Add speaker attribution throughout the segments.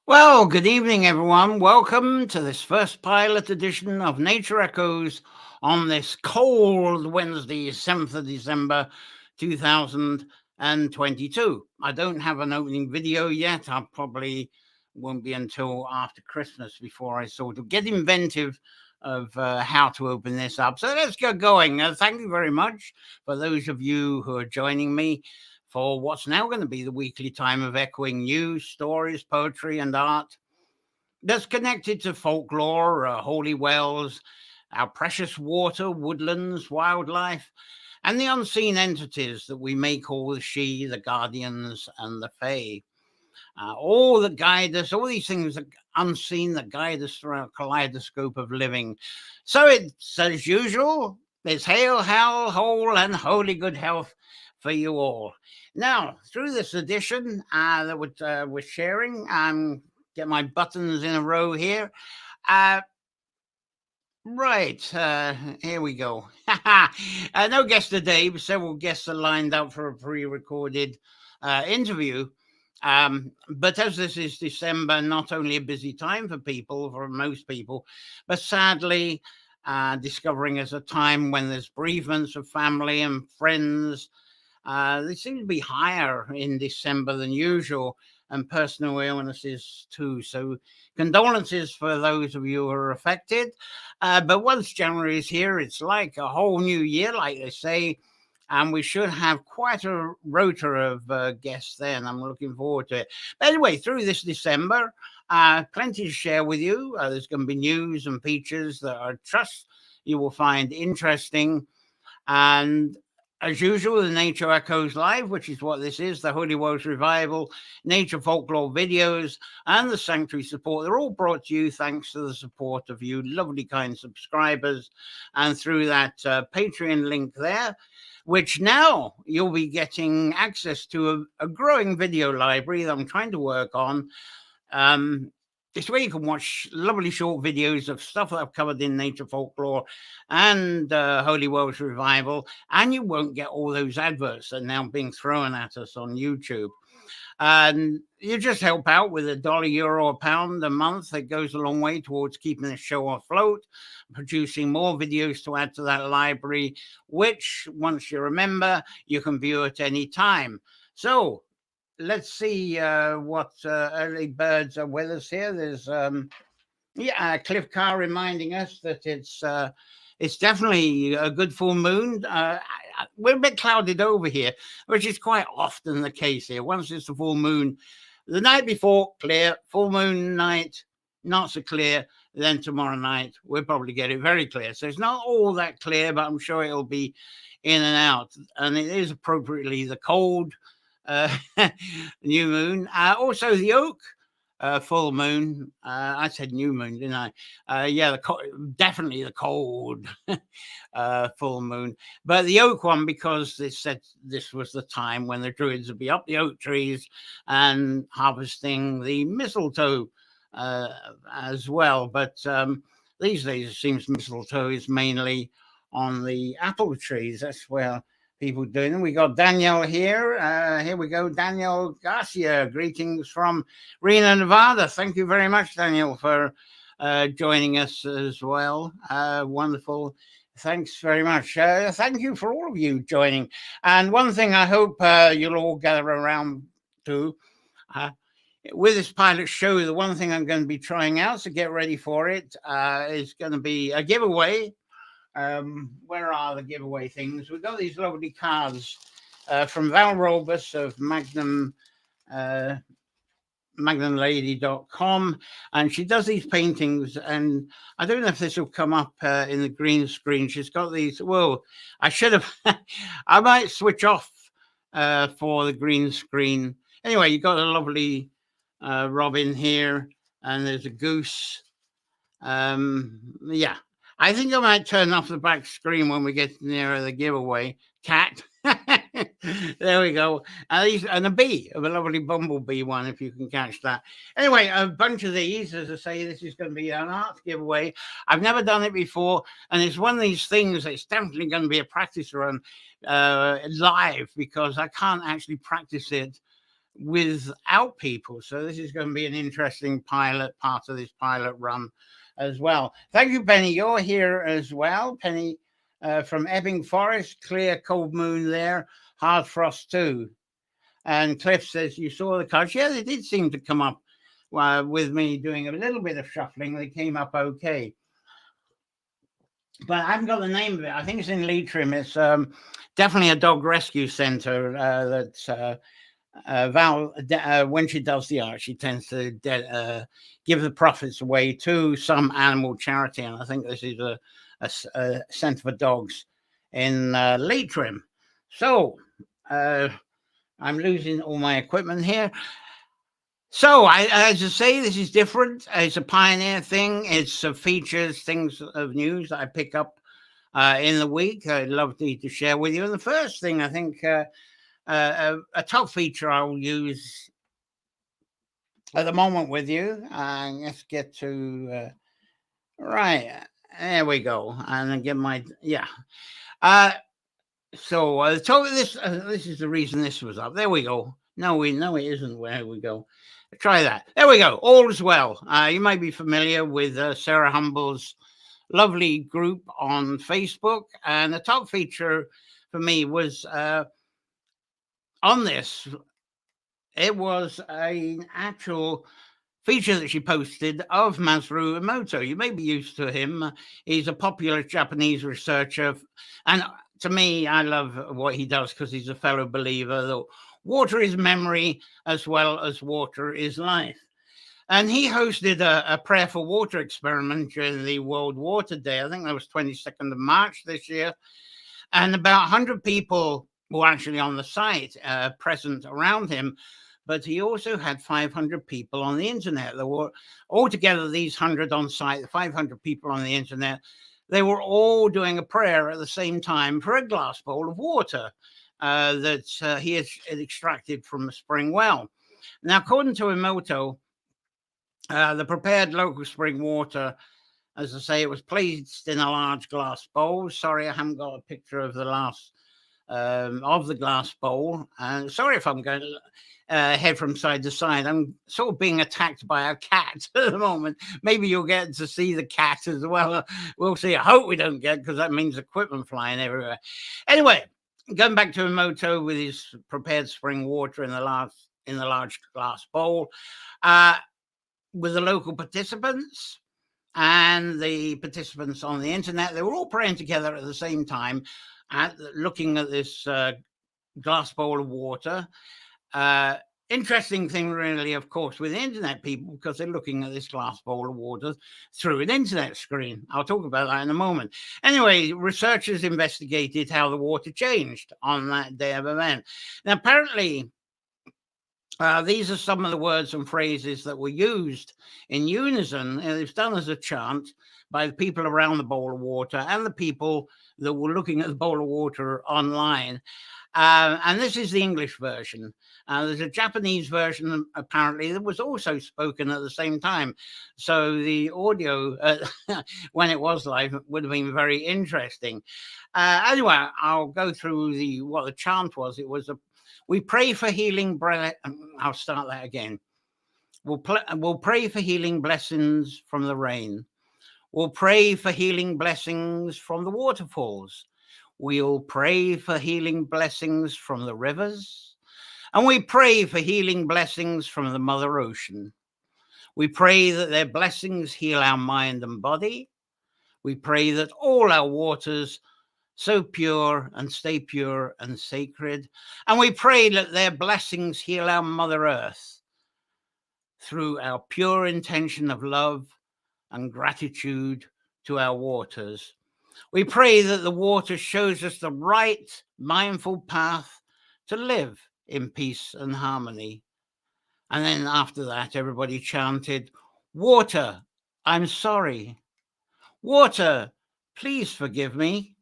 Speaker 1: Well, good evening, everyone. Welcome to this first pilot edition of Nature Echoes on this cold Wednesday, 7th of December 2022. I don't have an opening video yet. I probably won't be until after Christmas before I sort of get inventive of how to open this up. So let's get going. Thank you very much for those of you who are joining me for what's now going to be the weekly time of echoing news, stories, poetry, and art that's connected to folklore, holy wells, our precious water, woodlands, wildlife, and the unseen entities that we may call the she, the guardians, and the fae. All that guide us, all these things that unseen that guide us through our kaleidoscope of living. So it's as usual, it's hail, howl, whole, and holy good health for you all. Now, through this edition that we're sharing, get my buttons in a row here. Uh, right, here we go. No guest today, but several guests are lined up for a pre-recorded interview. But as this is December, not only a busy time for most people, but sadly, discovering as a time when there's bereavements of family and friends. They seem to be higher in December than usual, and personal illnesses too. So, condolences for those of you who are affected. But once January is here, it's like a whole new year, like they say. And we should have quite a rota of guests then. I'm looking forward to it. But anyway, through this December, plenty to share with you. There's going to be news and features that I trust you will find interesting. And as usual, the Nature Echoes Live, which is what this is, the Holy Welsh Revival, Nature Folklore videos, and the Sanctuary support, they're all brought to you thanks to the support of you lovely, kind subscribers. And through that Patreon link there, which now you'll be getting access to a growing video library that I'm trying to work on. This way you can watch lovely short videos of stuff that I've covered in Nature Folklore and Holy Welsh Revival, and you won't get all those adverts that are now being thrown at us on YouTube. And you just help out with $1, euro, a pound a month. It goes a long way towards keeping the show afloat, producing more videos to add to that library, which, once you remember, you can view at any time. So let's see what early birds are with us here. There's Cliff Carr reminding us that it's definitely a good full moon. We're a bit clouded over here, which is quite often the case here. Once it's the full moon, the night before, clear, full moon night, not so clear. Then tomorrow night, we'll probably get it very clear. So it's not all that clear, but I'm sure it'll be in and out. And it is appropriately the cold uh, new moon. Also, the oak full moon. I said new moon, didn't I? Yeah, definitely the cold full moon. But the oak one, because they said this was the time when the druids would be up the oak trees and harvesting the mistletoe as well. But these days, it seems mistletoe is mainly on the apple trees. That's where people doing. We got Danielle here. Here we go, Danielle Garcia. Greetings from Reno, Nevada. Thank you very much, Danielle, for joining us as well. Wonderful. Thanks very much. Thank you for all of you joining. And one thing I hope you'll all gather around to. With this pilot show, the one thing I'm going to be trying out, so get ready for it, is going to be a giveaway. Where are the giveaway things? We've got these lovely cards from Val Robus of magnumlady.com, and she does these paintings, and I don't know if this will come up in the green screen. She's got these. Well, I should have. I might switch off for the green screen. Anyway, you got a lovely robin here, and there's a goose. Yeah, I think I might turn off the back screen when we get nearer the giveaway. Cat. There we go. And a bee, of a lovely bumblebee one, if you can catch that. Anyway, a bunch of these, as I say, this is going to be an art giveaway. I've never done it before, and it's one of these things that's definitely going to be a practice run live, because I can't actually practice it without people. So this is going to be an interesting part of this pilot run as well. Thank you, Penny. You're here as well, Penny, from Ebbing Forest. Clear, cold moon there. Hard frost too. And Cliff says, you saw the cards. Yeah, they did seem to come up with me doing a little bit of shuffling. They came up okay. But I haven't got the name of it. I think it's in Leitrim. It's definitely a dog rescue centre that Val, when she does the art, she tends to give the profits away to some animal charity. And I think this is a centre for dogs in Leitrim. So I'm losing all my equipment here. So, as I say, this is different. It's a pioneer thing. It's features, things of news that I pick up in the week. I'd love to share with you. And the first thing, I think, a top feature I'll use at the moment with you. Let's get to, right, there we go. And then get my, yeah. So, the top of this is the reason this was up. There we go. No, it isn't. Where we go. Try that. There we go. All is well. You might be familiar with Sarah Humble's lovely group on Facebook. And the top feature for me was on this. It was an actual feature that she posted of Masaru Emoto. You may be used to him. He's a popular Japanese researcher. And to me, I love what he does because he's a fellow believer that water is memory as well as water is life. And he hosted a prayer for water experiment during the World Water Day. I think that was 22nd of March this year. And about 100 people were actually on the site present around him. But he also had 500 people on the internet. There were altogether these 100 on site, 500 people on the internet. They were all doing a prayer at the same time for a glass bowl of water that he had extracted from a spring well. Now, according to Emoto, the prepared local spring water, as I say, it was placed in a large glass bowl. Sorry, I haven't got a picture of the glass bowl. Sorry if I'm going head from side to side. I'm sort of being attacked by a cat at the moment. Maybe you'll get to see the cat as well. We'll see. I hope we don't get, because that means equipment flying everywhere. Anyway, going back to Emoto with his prepared spring water in the large glass bowl, with the local participants and the participants on the internet, they were all praying together at the same time, looking at this glass bowl of water. Interesting thing, really, of course, with internet people, because they're looking at this glass bowl of water through an internet screen. I'll talk about that in a moment. Anyway, researchers investigated how the water changed on that day of event. Now, apparently, these are some of the words and phrases that were used in unison. And it's done as a chant by the people around the bowl of water and the people that were looking at the bowl of water online. And this is the English version. There's a Japanese version, apparently, that was also spoken at the same time. So the audio, when it was live, would have been very interesting. Anyway, I'll go through what the chant was. It was we pray for healing. I'll start that again. We'll pray for healing blessings from the rain. We'll pray for healing blessings from the waterfalls. We'll pray for healing blessings from the rivers. And we pray for healing blessings from the Mother Ocean. We pray that their blessings heal our mind and body. We pray that all our waters so pure and stay pure and sacred. And we pray that their blessings heal our Mother Earth through our pure intention of love and gratitude to our waters. We pray that the water shows us the right mindful path to live in peace and harmony. And then after that, everybody chanted, water, I'm sorry. Water, please forgive me.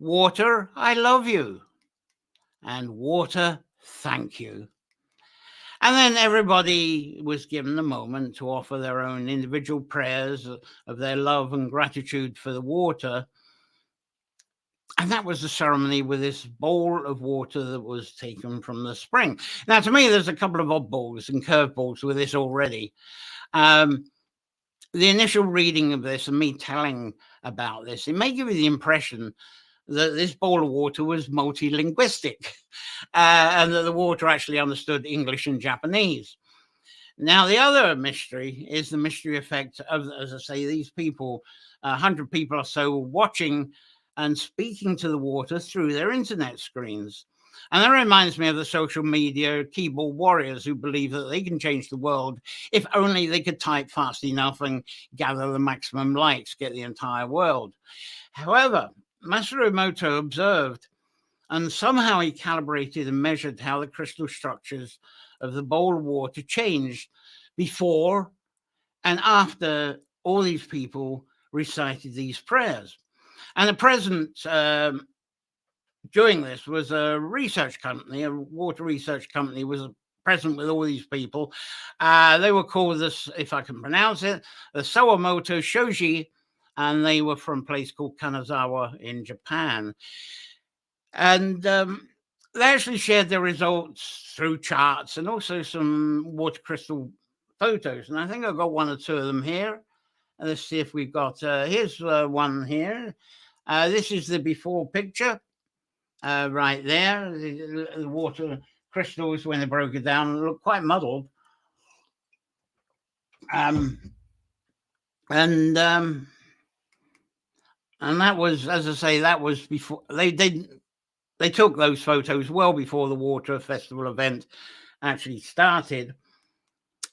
Speaker 1: Water, I love you. And water, thank you. And then everybody was given a moment to offer their own individual prayers of their love and gratitude for the water. And that was the ceremony with this bowl of water that was taken from the spring. Now, to me, there's a couple of oddballs and curveballs with this already. The initial reading of this and me telling about this, it may give you the impression that this bowl of water was multilinguistic and that the water actually understood English and Japanese. Now, the other mystery is the mystery effect of, as I say, these people, 100 people or so, watching and speaking to the water through their internet screens. And that reminds me of the social media keyboard warriors who believe that they can change the world if only they could type fast enough and gather the maximum likes, get the entire world. However, Masaru Emoto observed, and somehow he calibrated and measured how the crystal structures of the bowl of water changed before and after all these people recited these prayers. And the present during this was a research company, a water research company was present with all these people. They were called, this, if I can pronounce it, the Sawamoto Shoji, and they were from a place called Kanazawa in Japan. And they actually shared their results through charts and also some water crystal photos. And I think I've got one or two of them here. Let's see if we've got, here's one here. This is the before picture right there. The water crystals, when they broke it down, look quite muddled. And that was, as I say, that was before they took those photos well before the water festival event actually started.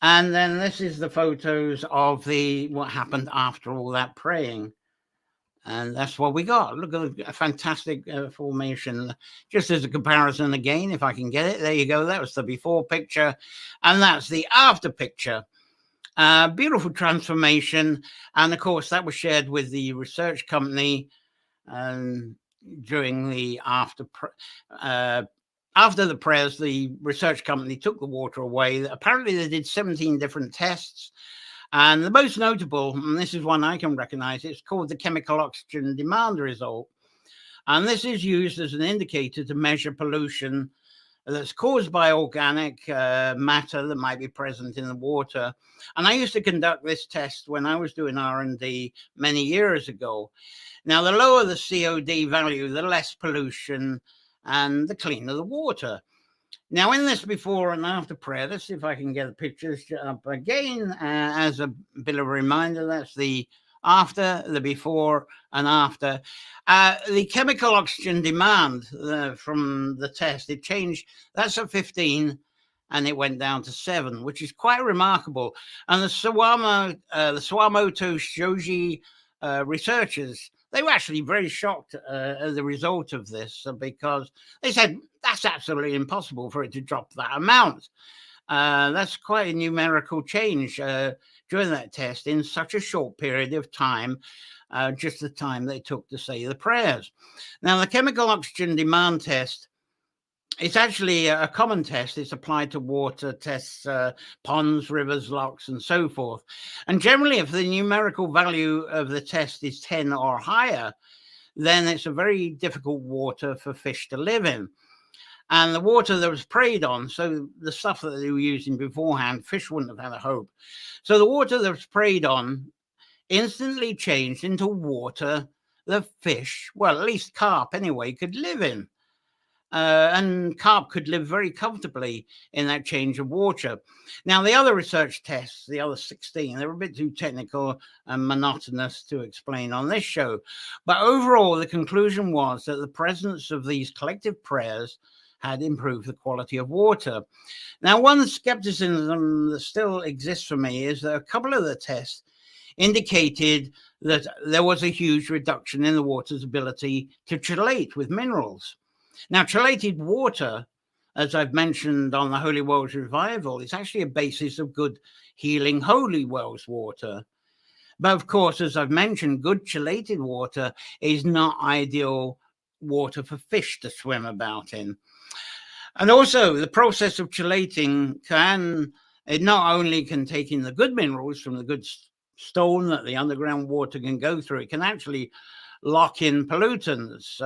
Speaker 1: And then this is the photos of what happened after all that praying. And that's what we got. Look at a fantastic formation. Just as a comparison again, if I can get it. There you go. That was the before picture. And that's the after picture. Beautiful transformation. And of course, that was shared with the research company during the after the prayers. The research company took the water away. Apparently, they did 17 different tests. And the most notable, and this is one I can recognize, it's called the chemical oxygen demand result. And this is used as an indicator to measure pollution that's caused by organic matter that might be present in the water. And I used to conduct this test when I was doing R&D many years ago. Now, the lower the COD value, the less pollution and the cleaner the water. Now, in this before and after prayer, let's see if I can get the pictures up again as a bit of a reminder. That's the after, the before, and after. The chemical oxygen demand from the test, it changed. That's at 15, and it went down to 7, which is quite remarkable. And the Sawamoto Shoji researchers, they were actually very shocked at the result of this because they said that's absolutely impossible for it to drop that amount. That's quite a numerical change during that test in such a short period of time, just the time they took to say the prayers. Now, the chemical oxygen demand test, it's actually a common test. It's applied to water tests, ponds, rivers, lochs, and so forth. And generally, if the numerical value of the test is 10 or higher, then it's a very difficult water for fish to live in. And the water that was preyed on, so the stuff that they were using beforehand, fish wouldn't have had a hope. So the water that was preyed on instantly changed into water that fish, well, at least carp anyway, could live in. And carp could live very comfortably in that change of water. Now, the other research tests, the other 16, they were a bit too technical and monotonous to explain on this show. But overall, the conclusion was that the presence of these collective prayers had improved the quality of water. Now, one skepticism that still exists for me is that a couple of the tests indicated that there was a huge reduction in the water's ability to chelate with minerals. Now, chelated water, as I've mentioned on the Holy Wells Revival, is actually a basis of good healing Holy Wells water. But of course, as I've mentioned, good chelated water is not ideal water for fish to swim about in. And also, the process of chelating it not only can take in the good minerals from the good stone that the underground water can go through, it can actually lock in pollutants,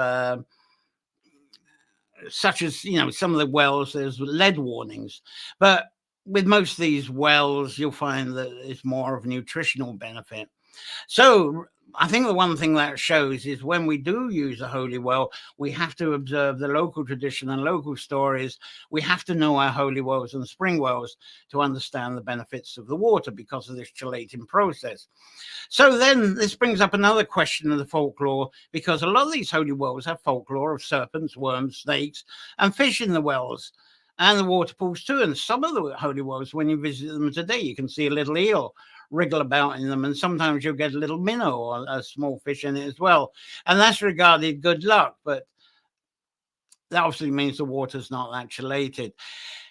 Speaker 1: such as, some of the wells, there's lead warnings. But with most of these wells, you'll find that it's more of a nutritional benefit. So I think the one thing that shows is when we do use a holy well, we have to observe the local tradition and local stories. We have to know our holy wells and spring wells to understand the benefits of the water because of this chelating process. So then this brings up another question of the folklore, because a lot of these holy wells have folklore of serpents, worms, snakes, and fish in the wells and the water pools too. And some of the holy wells, when you visit them today, you can see a little eel wriggle about in them, and sometimes you'll get a little minnow or a small fish in it as well, and that's regarded good luck. But that obviously means the water's not that chelated.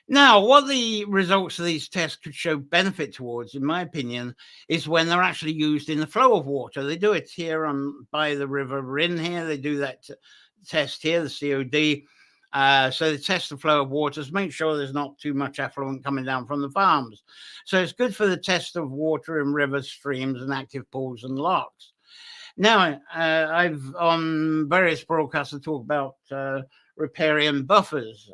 Speaker 1: Now, what the results of these tests could show benefit towards, in my opinion, is when they're actually used in the flow of water. They do it here by the River Rin here. They do that test here, the COD. So they test the flow of waters, make sure there's not too much effluent coming down from the farms. So it's good for the test of water in rivers, streams, and active pools and locks. Now, I've on various broadcasts I talk about riparian buffers,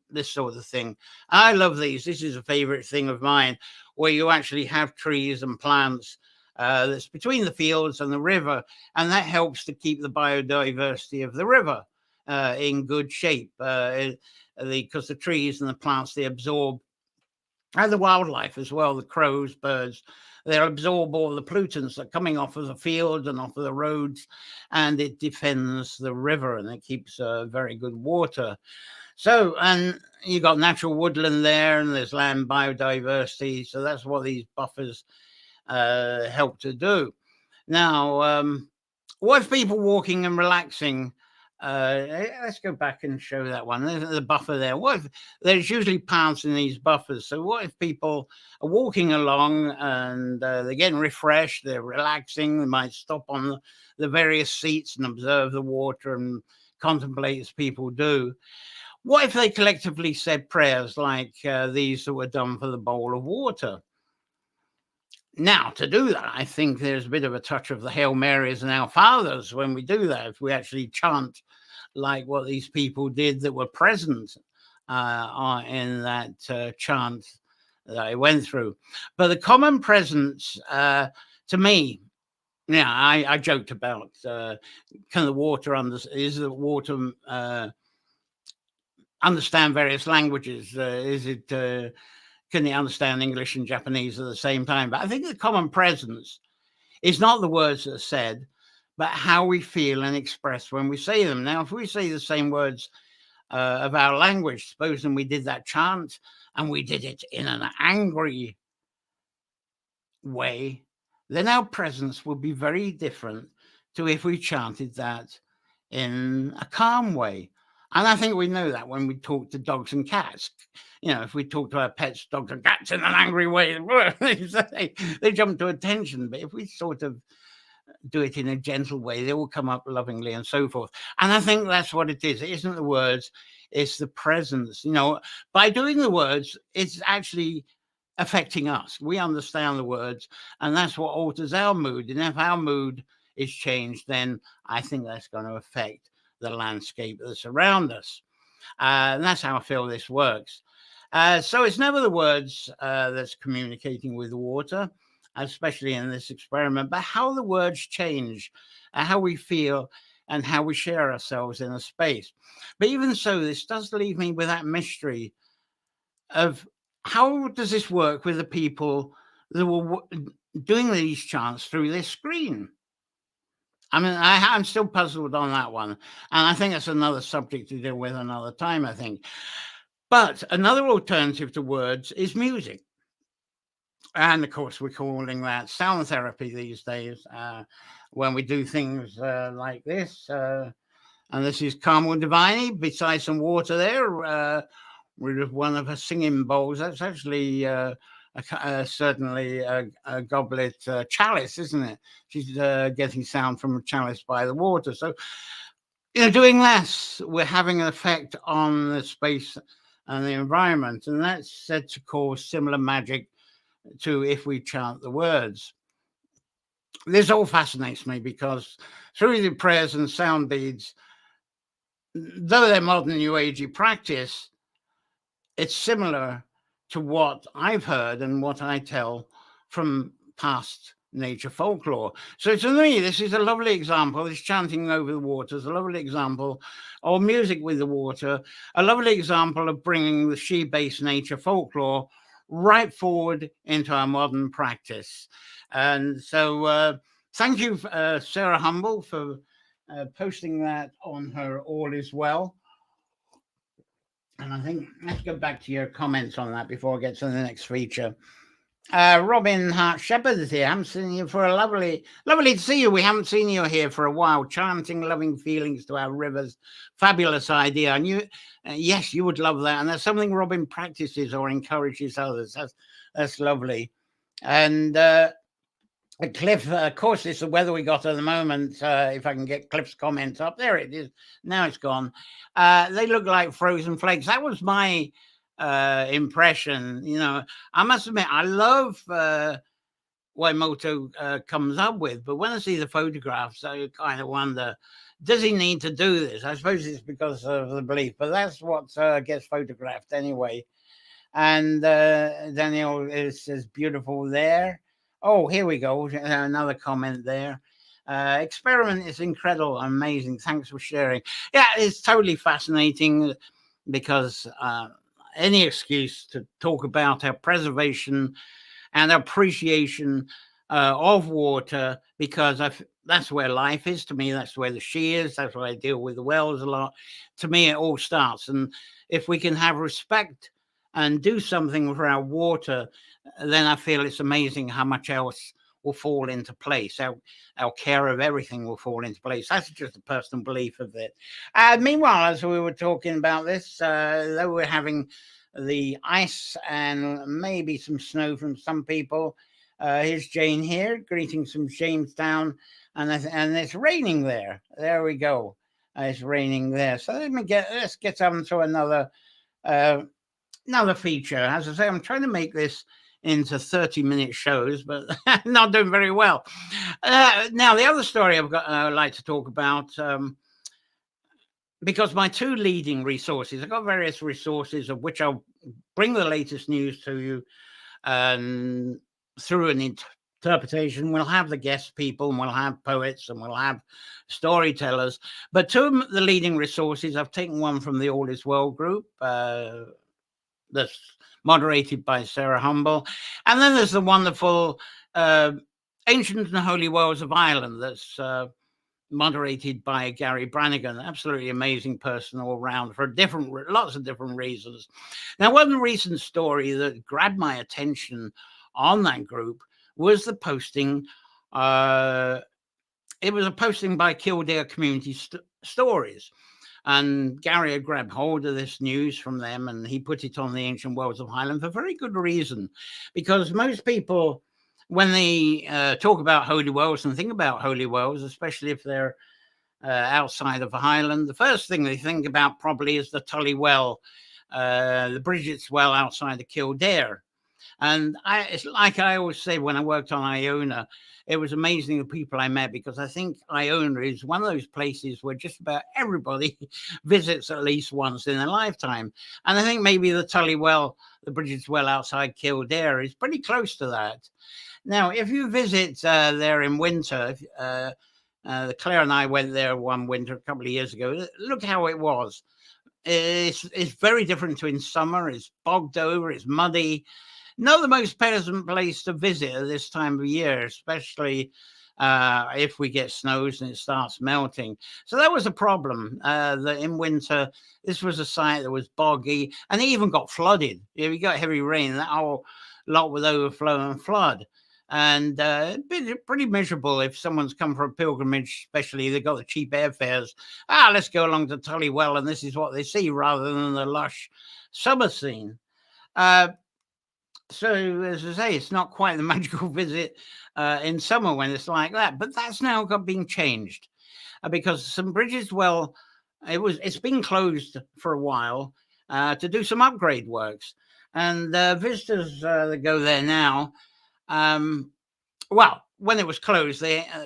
Speaker 1: this sort of thing. I love these. This is a favorite thing of mine, where you actually have trees and plants that's between the fields and the river, and that helps to keep the biodiversity of the river in good shape, because the trees and the plants, they absorb, and the wildlife as well, the crows, birds, they'll absorb all the pollutants that are coming off of the fields and off of the roads, and it defends the river and it keeps very good water. So, and you got natural woodland there, and there's land biodiversity. So that's what these buffers help to do. Now, what if people walking and relaxing? Let's go back and show that one. There's the buffer there. What if there's usually paths in these buffers? So what if people are walking along and they're getting refreshed, they're relaxing, they might stop on the various seats and observe the water and contemplate as people do. What if they collectively said prayers like these that were done for the bowl of water? Now, to do that, I think there's a bit of a touch of the Hail Marys and Our Fathers when we do that. If we actually chant like what these people did that were present in that chant that I went through. But the common presence, to me, yeah, I joked about can the water is the water understand various languages? Is it can they understand English and Japanese at the same time? But I think the common presence is not the words that are said, but how we feel and express when we say them. Now, if we say the same words of our language, supposing we did that chant and we did it in an angry way, then our presence would be very different to if we chanted that in a calm way. And I think we know that when we talk to dogs and cats. If we talk to our pets, dogs and cats in an angry way, they jump to attention. But if we sort of do it in a gentle way, they will come up lovingly and so forth. And I think that's what it is. It isn't the words, it's the presence. By doing the words, it's actually affecting us. We understand the words, and that's what alters our mood. And if our mood is changed, then I think that's going to affect the landscape that's around us. And that's how I feel this works. So it's never the words that's communicating with the water, especially in this experiment, but how the words change, how we feel, and how we share ourselves in a space. But even so, this does leave me with that mystery of how does this work with the people that were doing these chants through this screen? I mean, I'm still puzzled on that one. And I think that's another subject to deal with another time, I think. But another alternative to words is music. And of course, we're calling that sound therapy these days when we do things like this. And this is Carmel Divine, beside some water there, with one of her singing bowls. That's actually certainly a goblet chalice, isn't it? She's getting sound from a chalice by the water. So, doing this, we're having an effect on the space and the environment. And that's said to cause similar magic to if we chant the words. this all fascinates me because through the prayers and sound beads, though they're modern New Agey practice, it's similar to what I've heard and what I tell from past nature folklore. So to me, this is a lovely example. This chanting over the water is a lovely example, or music with the water, a lovely example of bringing the she-based nature folklore right forward into our modern practice. And so thank you, Sarah Humble, for posting that on her All Is Well. And I think let's go back to your comments on that before I get to the next feature. Robin Hart Shepherd is here. I haven't seen you for a lovely to see you. We haven't seen you here for a while. Chanting loving feelings to our rivers. Fabulous idea. And you, yes, you would love that. And that's something Robin practices or encourages others. That's lovely. And Cliff, of course, it's the weather we got at the moment. If I can get Cliff's comments up, there it is. Now it's gone. They look like frozen flakes. That was my impression. You know, I must admit, I love what Moto comes up with, but when I see the photographs, I kind of wonder, does he need to do this? I suppose it's because of the belief, but that's what gets photographed anyway. And Daniel is beautiful there. Oh, here we go. Another comment there. Experiment is incredible, amazing. Thanks for sharing. Yeah, it's totally fascinating because any excuse to talk about our preservation and appreciation of water, because that's where life is to me. That's where the she is. That's where I deal with the wells a lot. To me, it all starts. And if we can have respect and do something for our water, then I feel it's amazing how much else will fall into place. Our care of everything will fall into place. That's just a personal belief of it. Meanwhile, as we were talking about this, though we're having the ice and maybe some snow from some people, here's Jane here, greetings from Jamestown, and it's raining there. There we go. It's raining there. So let's get on to another feature. As I say, I'm trying to make this into 30-minute shows, but not doing very well. Now, the other story I'd like to talk about, because my two leading resources, I've got various resources of which I'll bring the latest news to you through an interpretation. We'll have the guest people, and we'll have poets, and we'll have storytellers. But two of the leading resources, I've taken one from the All Is Well group, that's moderated by Sarah Humble. And then there's the wonderful Ancient and Holy Wells of Ireland that's moderated by Gary Brannigan. Absolutely amazing person all around for lots of different reasons. Now, one recent story that grabbed my attention on that group was the posting. It was a posting by Kildare Community Stories. And Gary had grabbed hold of this news from them, and he put it on the Ancient Wells of Highland for very good reason. Because most people, when they talk about holy wells and think about holy wells, especially if they're outside of Highland, the first thing they think about probably is the Tully Well, the Bridget's Well outside of Kildare. And it's like I always say when I worked on Iona, it was amazing the people I met, because I think Iona is one of those places where just about everybody visits at least once in their lifetime. And I think maybe the Tully Well, the Bridget's Well outside Kildare, is pretty close to that. Now, if you visit there in winter, Claire and I went there one winter a couple of years ago. Look how it was. It's very different to in summer. It's bogged over. It's muddy. Not the most pleasant place to visit at this time of year, especially if we get snows and it starts melting. So that was a problem. That in winter, this was a site that was boggy, and it even got flooded. If you got heavy rain, that whole lot would overflow and flood. And pretty miserable if someone's come for a pilgrimage, especially they've got the cheap airfares. Let's go along to Tully Well, and this is what they see, rather than the lush summer scene. So, as I say, it's not quite the magical visit in summer when it's like that. But that's now being changed because St. Bridget's Well, it's been closed for a while to do some upgrade works. And visitors that go there now, well, when it was closed,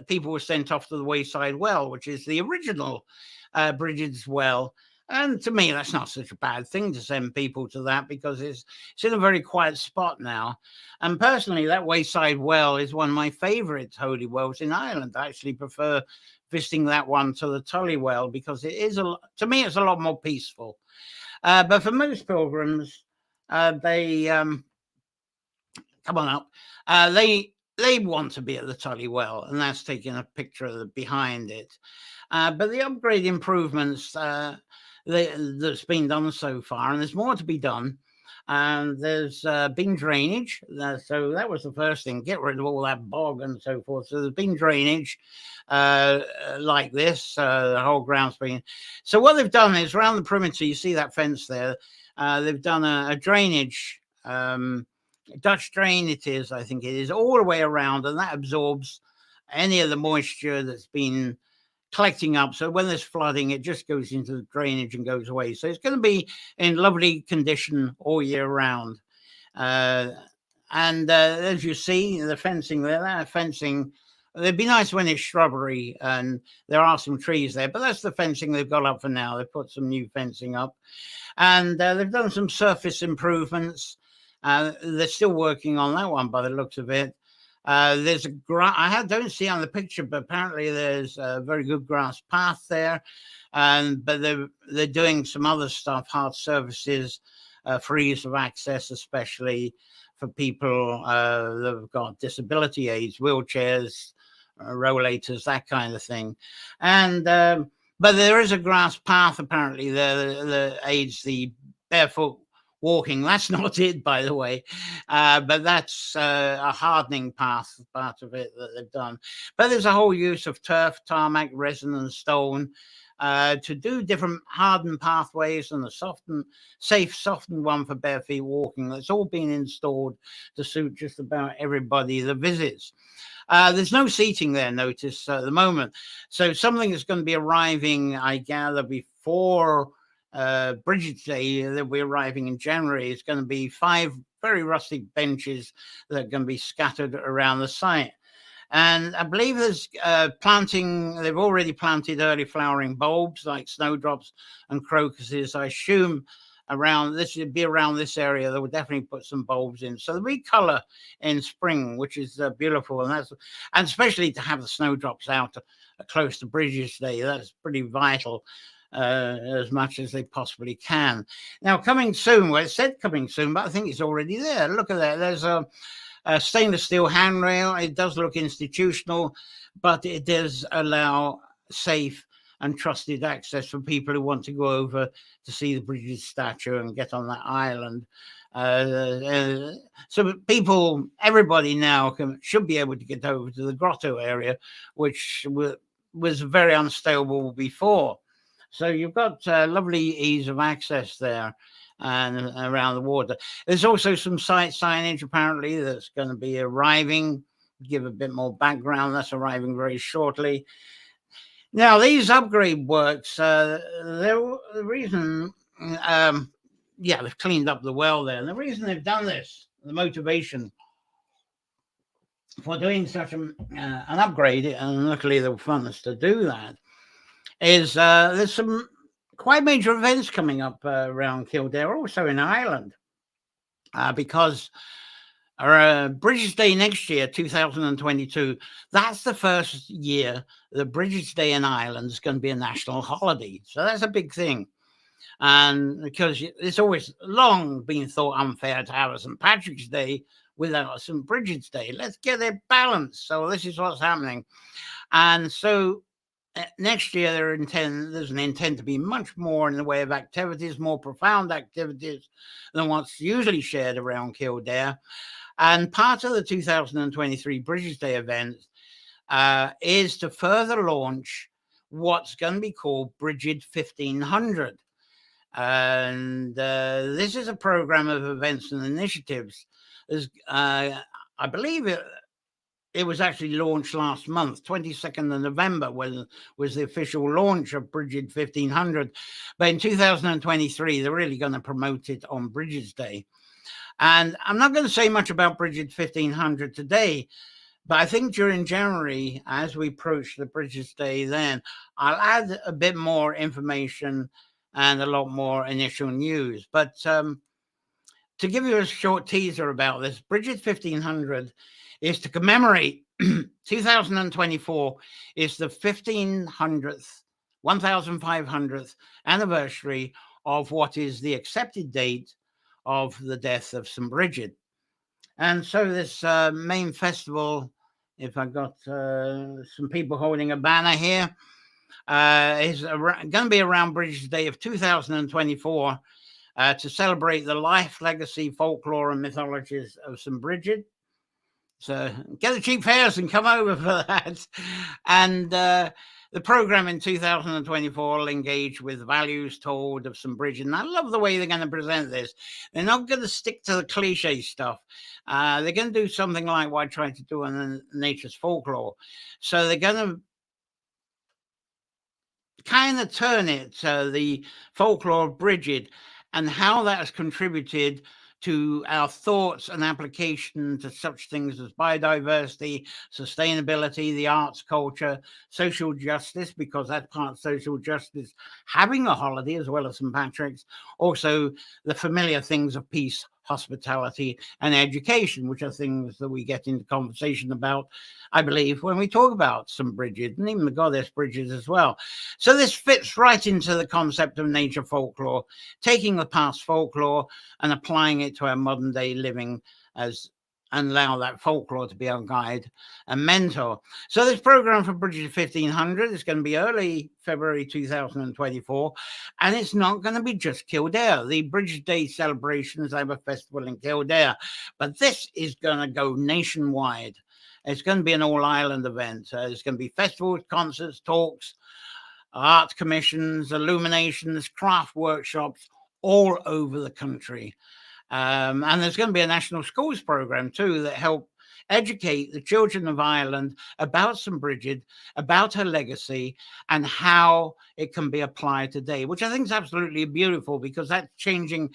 Speaker 1: people were sent off to the Wayside Well, which is the original Bridget's Well. And to me, that's not such a bad thing to send people to that, because it's in a very quiet spot now. And personally, that Wayside Well is one of my favourite holy wells in Ireland. I actually prefer visiting that one to the Tully Well, because it is, to me, it's a lot more peaceful. But for most pilgrims, they come on up. They want to be at the Tully Well, and that's taking a picture of the behind it. But the upgrade improvements that's been done so far, and there's more to be done. And there's been drainage, so that was the first thing: get rid of all that bog and so forth. So there's been drainage like this. The whole ground's been. So what they've done is, around the perimeter, you see that fence there. They've done a drainage. Dutch drain it is, I think it is, all the way around, and that absorbs any of the moisture that's been collecting up. So when there's flooding, it just goes into the drainage and goes away. So it's going to be in lovely condition all year round. And as you see, the fencing there, that fencing, it'd be nice when it's shrubbery and there are some trees there, but that's the fencing they've got up for now. They've put some new fencing up, and they've done some surface improvements. They're still working on that one by the looks of it. There's I don't see on the picture, but apparently there's a very good grass path there. But they're doing some other stuff, hard surfaces for ease of access, especially for people that have got disability aids, wheelchairs, rollators, that kind of thing. And but there is a grass path apparently there that aids the barefoot walking. That's not it, by the way, but that's a hardening part of it that they've done. But there's a whole use of turf, tarmac, resin, and stone to do different hardened pathways, and a safe softened one for bare feet walking. That's all been installed to suit just about everybody that visits. There's no seating there, notice, at the moment. So something that's going to be arriving, I gather, before Bridget's Day, that we're arriving in January, is going to be 5 very rustic benches that are going to be scattered around the site. And I believe there's planting, they've already planted early flowering bulbs like snowdrops and crocuses. I assume around this area, they will definitely put some bulbs in. So there'll be colour in spring, which is beautiful. And especially to have the snowdrops out close to Bridget's Day, that's pretty vital. As much as they possibly can. Now, coming soon, well, it said coming soon, but I think it's already there. Look at that. There's a stainless steel handrail. It does look institutional, but it does allow safe and trusted access for people who want to go over to see the Bridget statue and get on that island. So everybody now should be able to get over to the grotto area, which was very unstable before. So you've got lovely ease of access there and around the water. There's also some site signage apparently that's going to be arriving. Give a bit more background. That's arriving very shortly. Now, these upgrade works, the reason, they've cleaned up the well there. And the reason they've done this, the motivation for doing such an upgrade, and luckily they were funded to do that, is there's some quite major events coming up around Kildare, also in Ireland, because Bridget's Day next year, 2022, that's the first year that Bridget's Day in Ireland is going to be a national holiday. So that's a big thing. And because it's always long been thought unfair to have a St. Patrick's Day without a St. Bridget's Day. Let's get it balanced. So this is what's happening. And so next year, there's an intent to be much more in the way of activities, more profound activities than what's usually shared around Kildare. And part of the 2023 Bridget's Day event is to further launch what's going to be called Bridget 1500. And this is a program of events and initiatives. I believe it was actually launched last month, 22nd of November, was the official launch of Bridget 1500. But in 2023, they're really going to promote it on Bridget's Day. And I'm not going to say much about Bridget 1500 today, But I think during January, as we approach the Bridges Day, then I'll add a bit more information and a lot more initial news. But to give you a short teaser about this, Bridget 1500 is to commemorate 2024 is the 1500th anniversary of what is the accepted date of the death of St. Bridget. And so this main festival, if I got some people holding a banner here, is going to be around Bridges Day of 2024 to celebrate the life, legacy, folklore, and mythologies of St. Bridget. So get the cheap fares and come over for that. And the program in 2024 will engage with values told of St. Bridget. And I love the way they're going to present this. They're not going to stick to the cliche stuff. They're going to do something like what I tried to do on Nature's Folklore. So they're going to kind of turn it to the folklore of Bridget and how that has contributed to our thoughts and application to such things as biodiversity, sustainability, the arts, culture, social justice, because that's part of social justice, having a holiday as well as St. Patrick's, also the familiar things of peace, hospitality, and education, which are things that we get into conversation about, I believe, when we talk about St. Bridget and even the goddess Bridget as well. So this fits right into the concept of nature folklore, taking the past folklore and applying it to our modern day living and allow that folklore to be our guide and mentor. So this program for Bridget 1500 is going to be early February 2024, and it's not going to be just Kildare. The Bridget Day celebrations have a festival in Kildare, but this is going to go nationwide. It's going to be an all-island event. There's going to be festivals, concerts, talks, art commissions, illuminations, craft workshops all over the country. And there's going to be a national schools program too that help educate the children of Ireland about St. Bridget, about her legacy, and how it can be applied today, which I think is absolutely beautiful because that's changing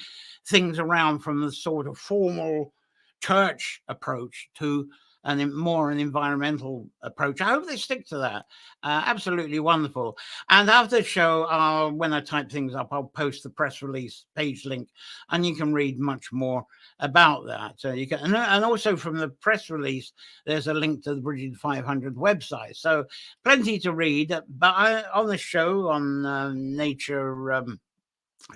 Speaker 1: things around from the sort of formal church approach to more an environmental approach. I hope they stick to that. Absolutely wonderful. And after the show, when I type things up, I'll post the press release page link, and you can read much more about that. So you can, and also from the press release, there's a link to the Bridget 500 website. So plenty to read. But on the show on Nature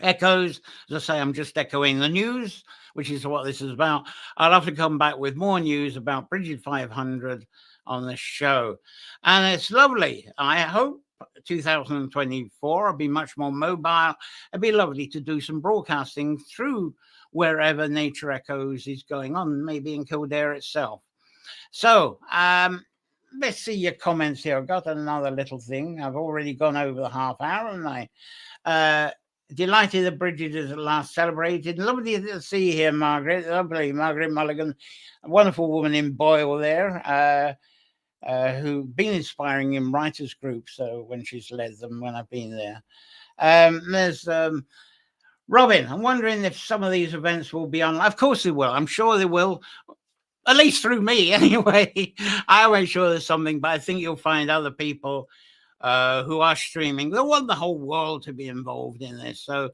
Speaker 1: Echoes, as I say, I'm just echoing the news, which is what this is about. I'll have to come back with more news about Bridget 500 on the show. And it's lovely. I hope 2024 will be much more mobile. It'd be lovely to do some broadcasting through wherever Nature Echoes is going on, maybe in Kildare itself. So, let's see your comments here. I've got another little thing. I've already gone over the half hour, and I delighted that Bridget is at last celebrated. Lovely to see you here, Margaret. Lovely, Margaret Mulligan, a wonderful woman in Boyle there, who's been inspiring in writers' groups. So when she's led them, when I've been there, there's Robin. I'm wondering if some of these events will be on. Of course they will. I'm sure they will. At least through me, anyway. I always sure there's something, but I think you'll find other people who are streaming. They want the whole world to be involved in this. So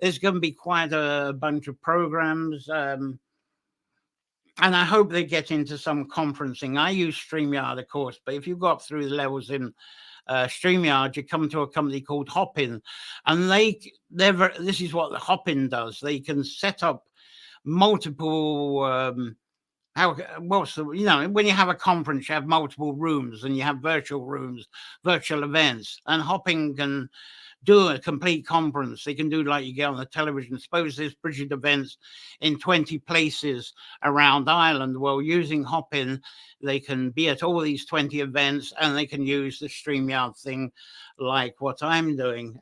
Speaker 1: there's going to be quite a bunch of programs. And I hope they get into some conferencing. I use StreamYard, of course, but if you go up through the levels in StreamYard, you come to a company called Hopin. And this is what the Hopin does. They can set up multiple when you have a conference, you have multiple rooms and you have virtual rooms, virtual events, and Hopping can do a complete conference. They can do like you get on the television. Suppose there's Bridget events in 20 places around Ireland. Well, using Hopin, they can be at all these 20 events, and they can use the StreamYard thing like what I'm doing.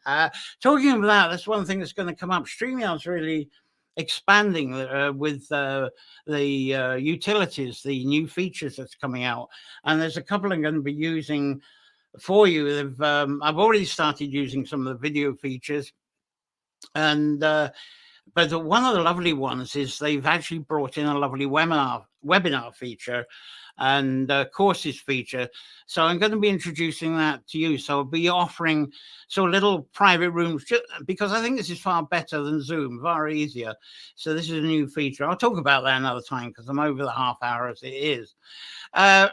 Speaker 1: Talking of that, that's one thing that's going to come up. StreamYard's really expanding with the utilities, the new features that's coming out, and there's a couple I'm going to be using for you. I've already started using some of the video features, and But one of the lovely ones is they've actually brought in a lovely webinar feature and courses feature. So I'm going to be introducing that to you. So I'll be offering little private rooms because I think this is far better than Zoom, far easier. So this is a new feature. I'll talk about that another time because I'm over the half hour as it is. I'm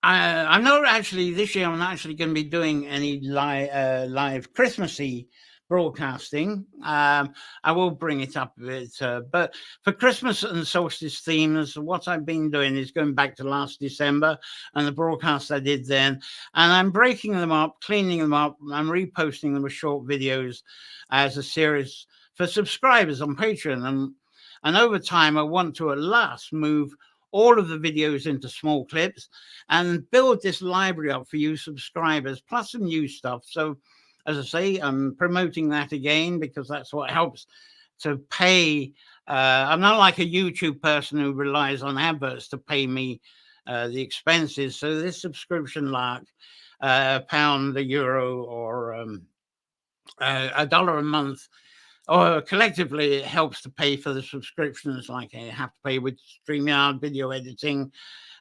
Speaker 1: not actually this year. I'm not actually going to be doing any live Christmassy broadcasting. I will bring it up a bit, but for Christmas and solstice themes, what I've been doing is going back to last December and the broadcasts I did then, and I'm breaking them up, cleaning them up. I'm reposting them as short videos as a series for subscribers on Patreon, and over time, I want to at last move all of the videos into small clips and build this library up for you subscribers, plus some new stuff. So, as I say, I'm promoting that again because that's what helps to pay. I'm not like a YouTube person who relies on adverts to pay me the expenses. So this subscription, like a pound, a euro, or $1 a month, or collectively, it helps to pay for the subscriptions, like I have to pay with StreamYard, video editing,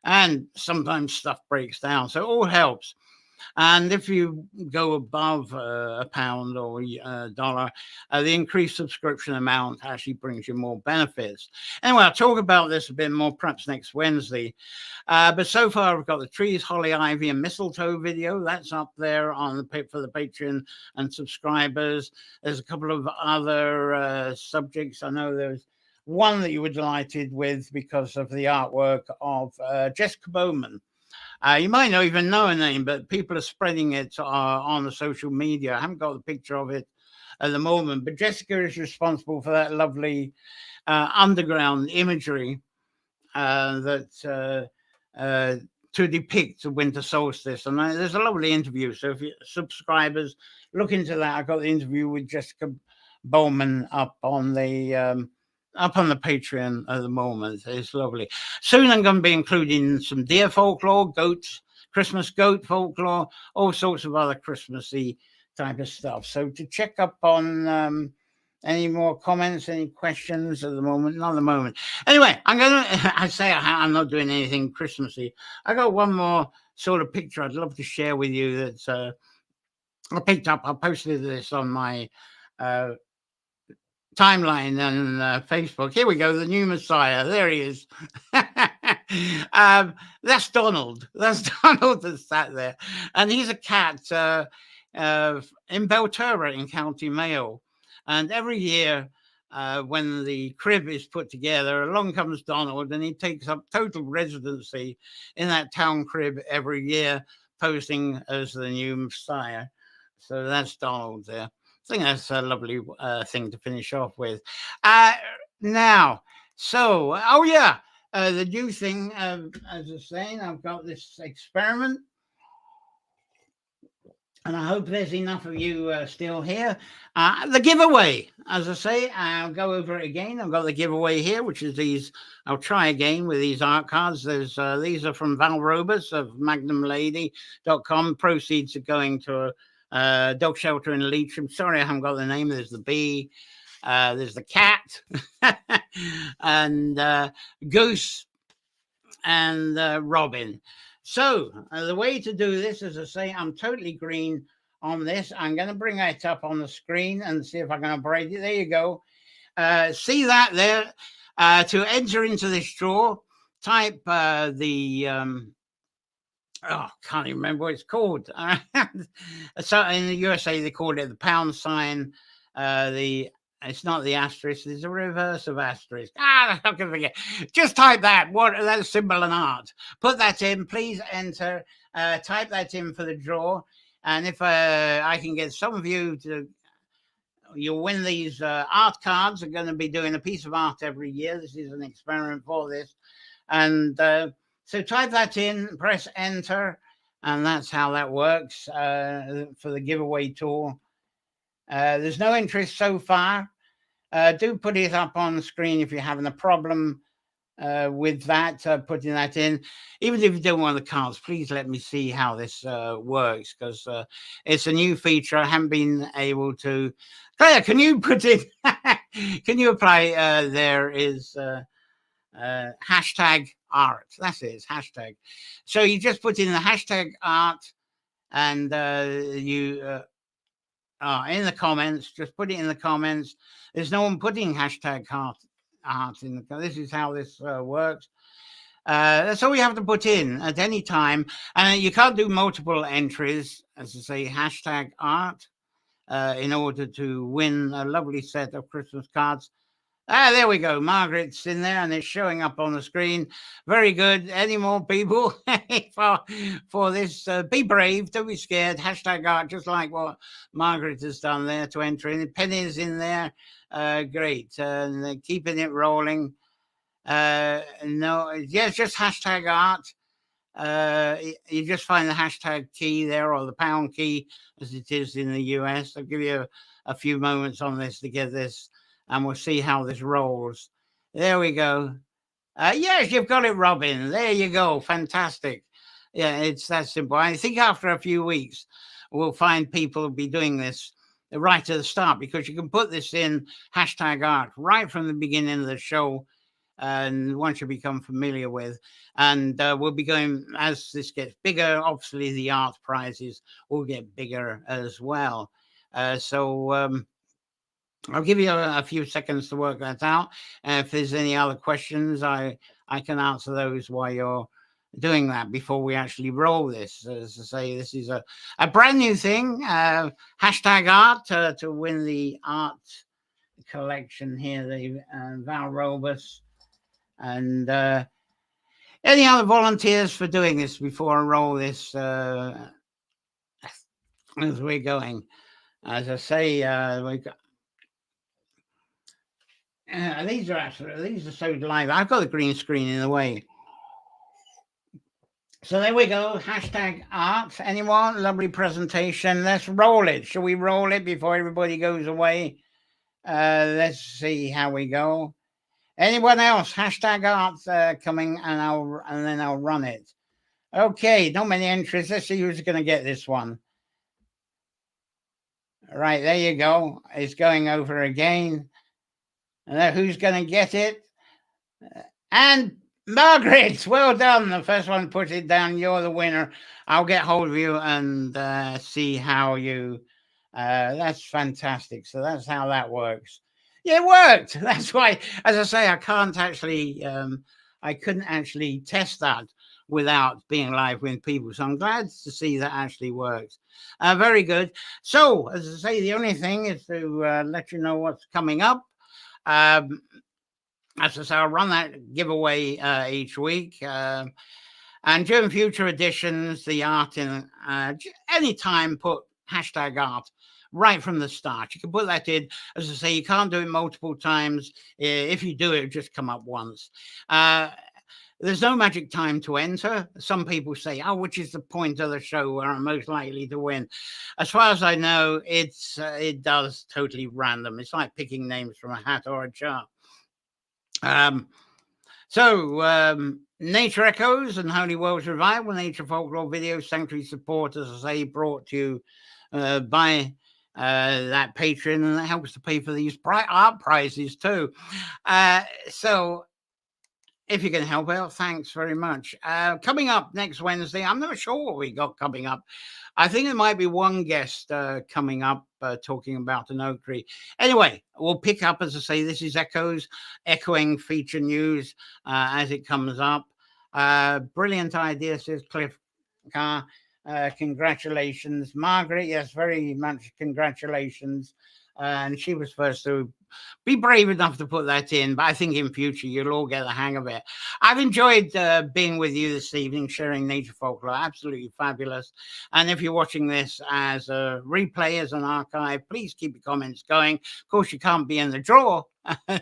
Speaker 1: and sometimes stuff breaks down. So it all helps. And if you go above a pound or a dollar, the increased subscription amount actually brings you more benefits. Anyway, I'll talk about this a bit more perhaps next Wednesday. But so far, I've got the trees, holly, ivy, and mistletoe video. That's up there on for the Patreon and subscribers. There's a couple of other subjects. I know there's one that you were delighted with because of the artwork of Jessica Bowman. You might not even know her name, but people are spreading it on the social media. I haven't got the picture of it at the moment, but Jessica is responsible for that lovely underground imagery to depict the winter solstice. And there's a lovely interview. So if you subscribers look into that, I got the interview with Jessica Bowman up on the Patreon at the moment. It's lovely. Soon I'm going to be including some deer folklore, goats, Christmas goat folklore, all sorts of other Christmassy type of stuff. So to check up on any more comments, any questions at the moment? Not at the moment. Anyway, I'm not doing anything Christmassy. I got one more sort of picture I'd love to share with you that I picked up. I posted this on my timeline on Facebook. Here we go, the new Messiah. There he is. That's Donald. That's Donald that sat there. And he's a cat in Belterra in County Mayo. And every year when the crib is put together, along comes Donald and he takes up total residency in that town crib every year, posing as the new Messiah. So that's Donald there. I think that's a lovely thing to finish off with. Now, so, the new thing, as I was saying, I've got this experiment. And I hope there's enough of you still here. The giveaway, as I say, I'll go over it again. I've got the giveaway here, which is these. I'll try again with these art cards. These are from Val Robus of magnumlady.com. Proceeds are going to a dog shelter in Leitrim. Sorry, I haven't got the name. There's the bee. There's the cat and goose and robin. So the way to do this, as I say, I'm totally green on this. I'm going to bring it up on the screen and see if I can operate it. There you go. See that there? To enter into this draw, type can't even remember what it's called. So in the USA, they call it the pound sign. It's not the asterisk. There's a reverse of asterisk. I can forget. Just type that. That's symbol and art. Put that in. Please enter. Type that in for the draw. And if I can get some of you to, you'll win these art cards. I'm going to be doing a piece of art every year. This is an experiment for this. And so type that in. Press enter. And that's how that works for the giveaway tool. There's no interest so far. Do put it up on the screen if you're having a problem with that, putting that in. Even if you don't want the cards, please let me see how this works, because it's a new feature. I haven't been able to. Claire, can you put in? Can you apply? There is hashtag art. That's it. It's hashtag. So you just put in the hashtag art, and you. In the comments, just put it in the comments. There's no one putting hashtag art in the. This is how this works. That's all you have to put in at any time. And you can't do multiple entries, as I say, hashtag art, in order to win a lovely set of Christmas cards. There we go. Margaret's in there and it's showing up on the screen. Very good. Any more people for this? Be brave. Don't be scared. Hashtag art, just like what Margaret has done there to enter in. Penny's in there. Great. And keeping it rolling. No, yeah, just hashtag art. You just find the hashtag key there, or the pound key as it is in the US. I'll give you a few moments on this to get this, and we'll see how this rolls. There we go. Yes, you've got it, Robin. There you go. Fantastic. Yeah, it's that simple. I think after a few weeks, we'll find people will be doing this right at the start, because you can put this in hashtag art right from the beginning of the show. And once you become familiar with, and we'll be going as this gets bigger. Obviously, the art prizes will get bigger as well. So I'll give you a few seconds to work that out. If there's any other questions, I can answer those while you're doing that before we actually roll this. As I say, this is a brand new thing. Hashtag art to win the art collection here, the Val Robus. And any other volunteers for doing this before I roll this as we're going? As I say, we got, these are so live. I've got the green screen in the way. So there we go. Hashtag art. Anyone? Lovely presentation. Let's roll it. Shall we roll it before everybody goes away? Let's see how we go. Anyone else? Hashtag art coming, and then I'll run it. Okay, not many entries. Let's see who's going to get this one. Right, there you go. It's going over again. And who's going to get it? And Margaret, well done. The first one put it down. You're the winner. I'll get hold of you and see how you. That's fantastic. So that's how that works. Yeah, it worked. That's why, as I say, I can't actually. I couldn't actually test that without being live with people. So I'm glad to see that actually works. Very good. So, as I say, the only thing is to let you know what's coming up. As I say, I'll run that giveaway each week. And during future editions, the art in anytime, put hashtag art right from the start. You can put that in. As I say, you can't do it multiple times. If you do it, just come up once. There's no magic time to enter. Some people say, "Oh, which is the point of the show where I'm most likely to win?" As far as I know, it does totally random. It's like picking names from a hat or a chart. Nature Echoes and Holy Worlds Revival, Nature Folklore Video Sanctuary Support, as I say, brought to you by that patron, and that helps to pay for these art prizes too. So if you can help out, thanks very much. Coming up next Wednesday, I'm not sure what we got coming up. I think there might be one guest coming up talking about an oak tree. Anyway, we'll pick up, as I say, this is echoing feature news as it comes up. Brilliant idea, says Cliff Carr. Congratulations, Margaret. Yes, very much congratulations. And she was first to be brave enough to put that in, but I think in future you'll all get the hang of it. I've enjoyed being with you this evening, sharing nature folklore. Absolutely fabulous. And if you're watching this as a replay, as an archive, please keep your comments going. Of course, you can't be in the draw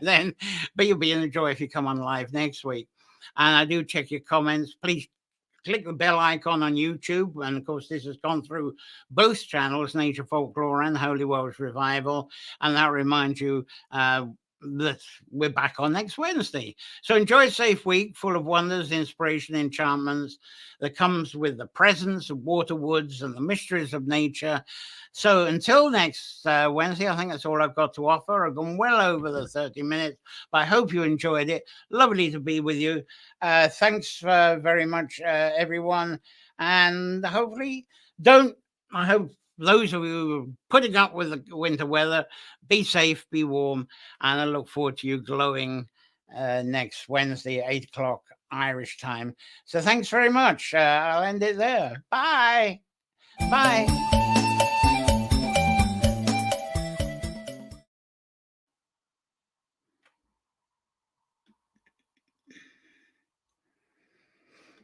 Speaker 1: then, but you'll be in the draw if you come on live next week. And I do check your comments. Please click the bell icon on YouTube. And of course, this has gone through both channels, Nature Folklore and Holy Worlds Revival. And that reminds you, we're back on next Wednesday. So enjoy a safe week full of wonders, inspiration, enchantments that comes with the presence of water woods and the mysteries of nature. So until next Wednesday, I think that's all I've got to offer. I've gone well over the 30 minutes, but I hope you enjoyed it. Lovely to be with you. Thanks very much, everyone. And hopefully, I hope those of you who are putting up with the winter weather, be safe, be warm, and I look forward to you glowing next Wednesday, 8 o'clock Irish time. So thanks very much. I'll end it there. Bye. Bye.